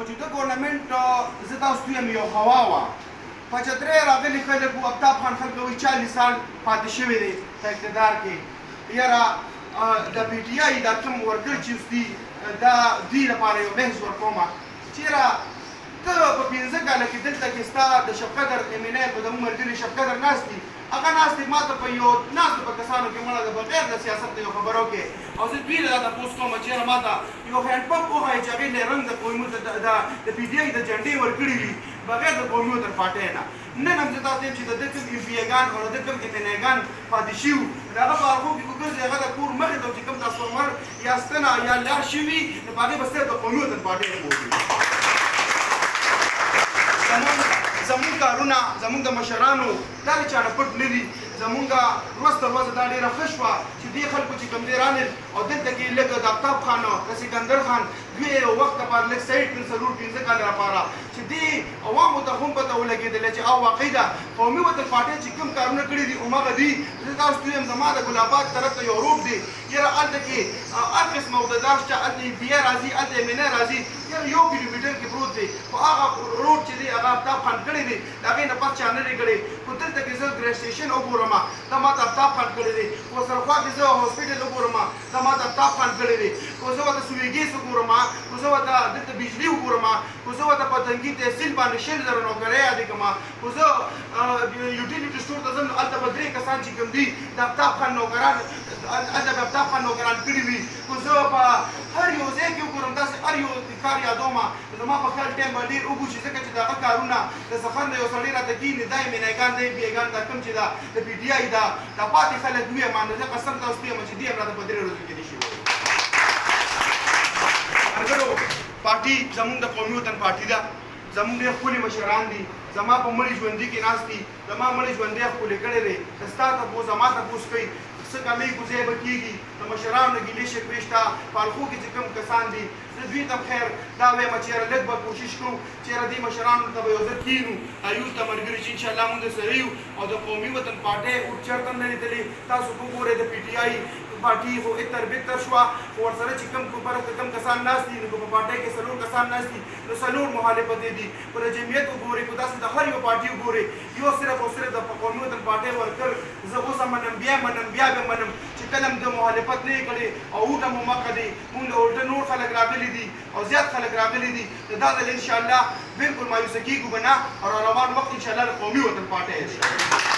موجوده ګورنمنټ زه تاسو ته یو هوا وه په چترۍ راغلي خلک وو افتاب خان خلک وایي 40 سال پاتې شوي دی په اقتدار کې یاره د پی ټي آی دا کوم ورکړ چې دي دا دوی لپاره یو بحث ورکومه چېرې ته په 15 کاله کې دلته کې ستا د شبقدر امینے په زموږ ملګري شبقدر ناست دي هغه ناست دي ما ته په یو ناستو په کسانو کې مړه د بغیر د سیاست د یو خبرو کې او زه دوی له دا تپوس کوم چېرې ما ته یو هینډ پمپ وښایي چې هغې له رنګ د قومي د پي ټي آی د جنډې ورکړي وي بغیر د قومي وطن پارټۍ نه نن هم زه تاسو ته چې د ده کوم امپیګان او د ده کوم امینېګان پاتې شوي وو د هغه په هغو کې وګرځي هغه د کور مخې ته چې کوم ټرانسفارمر یا ستنه یا لار شوي نو په هغې به صرف د قومي وطن پارټۍ وګوري زمونږ کارونه زمونږ د مشرانو دا د چا نه پټ نه دي زمونږ ورځ تر ورځه دا ډېره ښه شوه چې دې خلکو چې کوم دی رانل او دلته کې لږ د آفتاب خان د سکندر خان دوی یو وخت لپاره لږ سایډ کړل 4-5 کاله لپاره چې دې عوامو ته هم پته ولګېدله چې او واقعي ده قومي وطن پارټۍ چې کوم کارونه کړي دي هماغه دي زه تاسو ته وایم زما د ګل آباد طرف ته یو روډ دی یاره هلته کې هر قسمه عهدهدار شته هلته بي آی راځي هلته امینے راځي یاره 1 کیلومیټر کې پروت دی خو هغه روډ چې دی هغه آفتاب خان کړی دی د هغې نه پس چا نه دی کړی خو دلته کې زه ګریس سټیشن وګورم دا ما ته آفتاب خان کړی دی خو سرخوا کې زه هاسپیټل وګورم دا ما ته آفتاب خان کړی دی خو زه ورته سویګیس وګورم خو زه ورته دلته بجلي وګورم خو زه ورته په تنګي تحصیل باندې 100,000 نوکرۍ یادې کړم خو زه یوټیلیټي سټور ته ځم هلته به 3 کسان چې کوم دي د آفتاب خان نوکران هلته به آفتاب خان نوکران کړي وي خو زه په هر یو ځای کې وګورم داسې هر یو کار یادوم زما په خیال ټایم به ډېر اوږد شي ځکه چې د هغه کارونه د سفر نه یو سړی راته کښېني دا امینېګان دا امپیګان دا کوم چې دا د پي ټي آی دا پاتې خلک وي مانه زه قسم تاسو ته یم چې دې هم راته په 3 ورځو کې نه شي ویلی ملګرو پارټي زمونږ د قومي وطن پارټي ده زمونږ ډېر ښکلي مشران دي زما په مړي ژوندي کې ناست دي زما مړي ژوندی ښکلې کړی دی که ستا تپوس زما تپوس کوي څه کمی کوزی به کېږي د مشرانو ګیلې شکوې شته پالخو کې چې کوم کسان دي زه دوی ته خیر دا وایم چېرې لږ به کوشش کوو چېرې دې مشرانو ته به یو ځل کښېنو ایوز ته ملګري چې انشاءالله مونږ سره یو او د قومي وطن پارټۍ چېرته هم نه لیدلې تاسو وګورئ د پي ټي آی پارټي خو اتر بهتر شوه خو ورسره چې کوم کم کسان ناست دي نو په پارټۍ کې 4 کسان ناست دي نو 4 مخالفتې دي پر جمعیت وګورئ په داسې د هر یو پارټي وګورئ یو صرف او صرف د قومي وطن پارټۍ ورکړ زه اوس هم منم بیا منم بیا به منم چې کله هم د مخالفت نه یې کړې او اوټه مو مه کړې مونږ له الټه نور خلک راغلي دي او زیات خلک راغلي دي نو دا ځل انشاءالله بلکل مایوسه کېږو به نه او روان وخت انشاءالله د قومي وطن پارټۍ